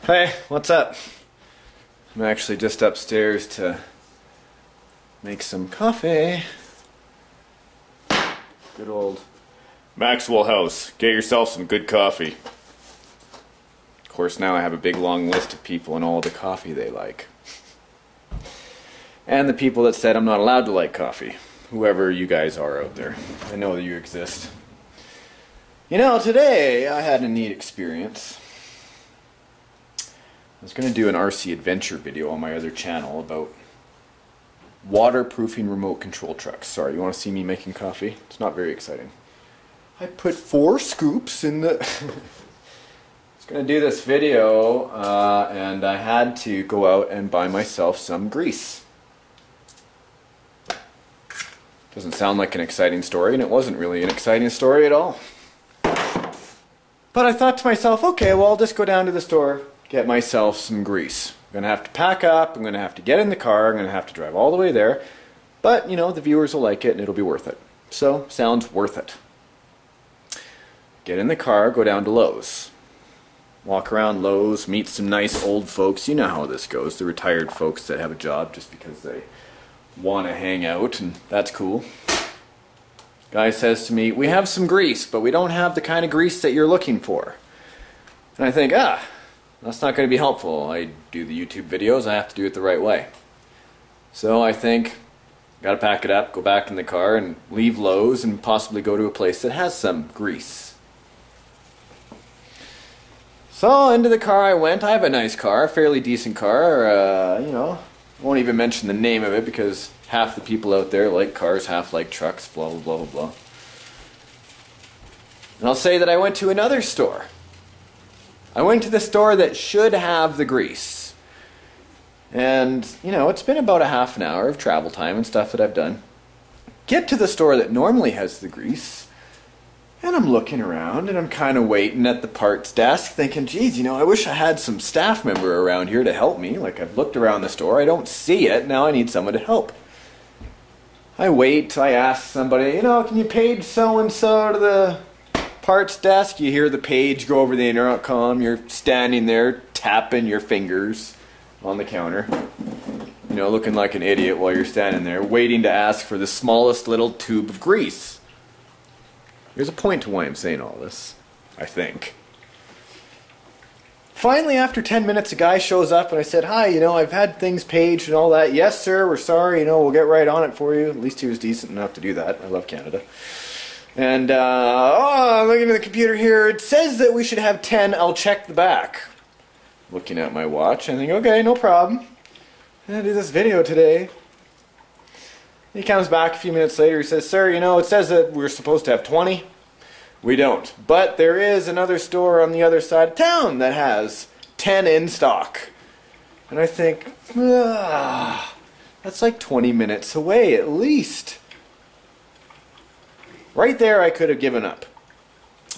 Hey, what's up? I'm actually just upstairs to make some coffee. Good old Maxwell House. Get yourself some good coffee. Of course, now I have a big long list of people and all the coffee they like. And the people that said I'm not allowed to like coffee. Whoever you guys are out there. I know that you exist. You know, today I had a neat experience. I was going to do an RC adventure video on my other channel about waterproofing remote control trucks. Sorry, you want to see me making coffee? It's not very exciting. I put 4 scoops in the... I was going to do this video and I had to go out and buy myself some grease. Doesn't sound like an exciting story, and it wasn't really an exciting story at all. But I thought to myself, okay, well, I'll just go down to the store, get myself some grease. I'm going to have to pack up, I'm going to have to get in the car, I'm going to have to drive all the way there. But, you know, the viewers will like it and it'll be worth it. So, sounds worth it. Get in the car, go down to Lowe's. Walk around Lowe's, meet some nice old folks. You know how this goes, the retired folks that have a job just because they want to hang out, and that's cool. Guy says to me, we have some grease, but we don't have the kind of grease that you're looking for. And I think, that's not going to be helpful. I do the YouTube videos, I have to do it the right way. So I think, gotta pack it up, go back in the car, and leave Lowe's and possibly go to a place that has some grease. So into the car I went. I have a nice car, a fairly decent car, you know. I won't even mention the name of it because half the people out there like cars, half like trucks, blah, blah, blah, blah, blah. And I'll say that I went to another store. I went to the store that should have the grease. And, you know, it's been about a half an hour of travel time and stuff that I've done. Get to the store that normally has the grease, and I'm looking around and I'm kind of waiting at the parts desk thinking, geez, you know, I wish I had some staff member around here to help me. Like, I've looked around the store, I don't see it, now I need someone to help. I wait, I ask somebody, you know, can you page so-and-so to the parts desk? You hear the page go over the intercom, you're standing there tapping your fingers on the counter. You know, looking like an idiot while you're standing there, waiting to ask for the smallest little tube of grease. There's a point to why I'm saying all this, I think. Finally, after 10 minutes, a guy shows up and I said, hi, you know, I've had things paged and all that. Yes, sir, we're sorry, you know, we'll get right on it for you. At least he was decent enough to do that. I love Canada. And, I'm looking at the computer here. It says that we should have 10. I'll check the back. Looking at my watch, I think, okay, no problem. I'm gonna do this video today. He comes back a few minutes later, he says, sir, you know, it says that we're supposed to have 20. We don't. But there is another store on the other side of town that has 10 in stock. And I think, that's like 20 minutes away at least. Right there I could have given up.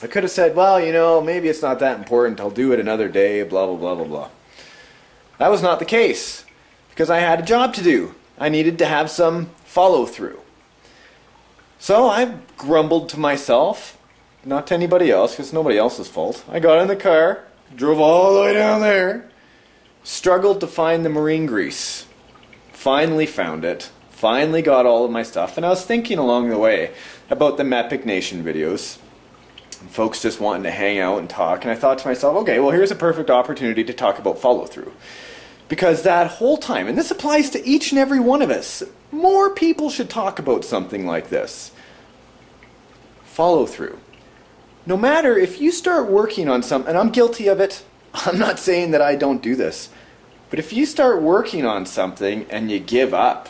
I could have said, well, you know, maybe it's not that important, I'll do it another day, blah, blah, blah, blah, blah. That was not the case, because I had a job to do. I needed to have some follow-through. So I grumbled to myself, not to anybody else, because it's nobody else's fault. I got in the car, drove all the way down there, struggled to find the marine grease. Finally found it. Finally got all of my stuff, and I was thinking along the way about the Mepic Nation videos. And folks just wanting to hang out and talk, and I thought to myself, okay, well, here's a perfect opportunity to talk about follow-through. Because that whole time, and this applies to each and every one of us, more people should talk about something like this. Follow through. No matter if you start working on something, and I'm guilty of it, I'm not saying that I don't do this, but if you start working on something and you give up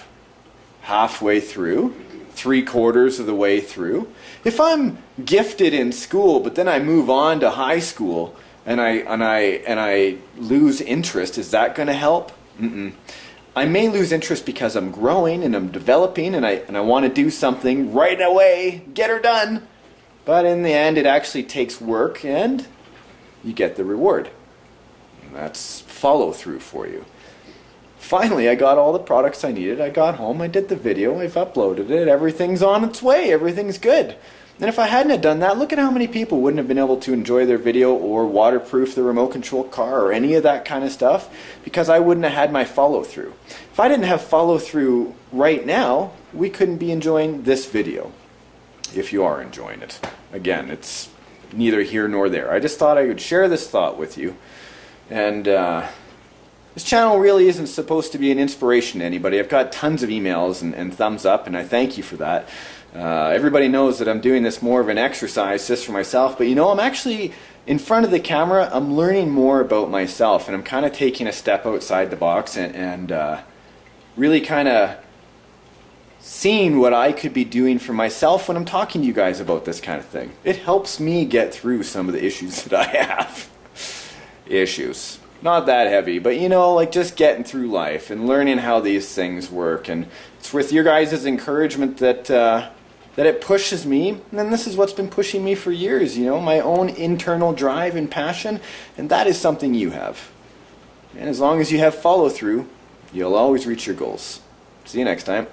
halfway through, 3/4 of the way through, if I'm gifted in school but then I move on to high school, and I lose interest, is that going to help? I may lose interest because I'm growing and I'm developing and I want to do something right away, get her done. But in the end, it actually takes work and you get the reward. And that's follow through for you. Finally, I got all the products I needed. I got home, I did the video, I've uploaded it, everything's on its way, everything's good. And if I hadn't have done that, look at how many people wouldn't have been able to enjoy their video or waterproof the remote control car or any of that kind of stuff, because I wouldn't have had my follow through. If I didn't have follow through right now, we couldn't be enjoying this video. If you are enjoying it. Again, it's neither here nor there. I just thought I would share this thought with you. And this channel really isn't supposed to be an inspiration to anybody. I've got tons of emails and thumbs up, and I thank you for that. Everybody knows that I'm doing this more of an exercise just for myself, but you know, I'm actually, in front of the camera, I'm learning more about myself, and I'm kind of taking a step outside the box and really kind of seeing what I could be doing for myself when I'm talking to you guys about this kind of thing. It helps me get through some of the issues that I have. Issues. Not that heavy, but you know, like just getting through life and learning how these things work. And it's with your guys' encouragement that that it pushes me, and this is what's been pushing me for years, you know, my own internal drive and passion, and that is something you have. And as long as you have follow through, you'll always reach your goals. See you next time.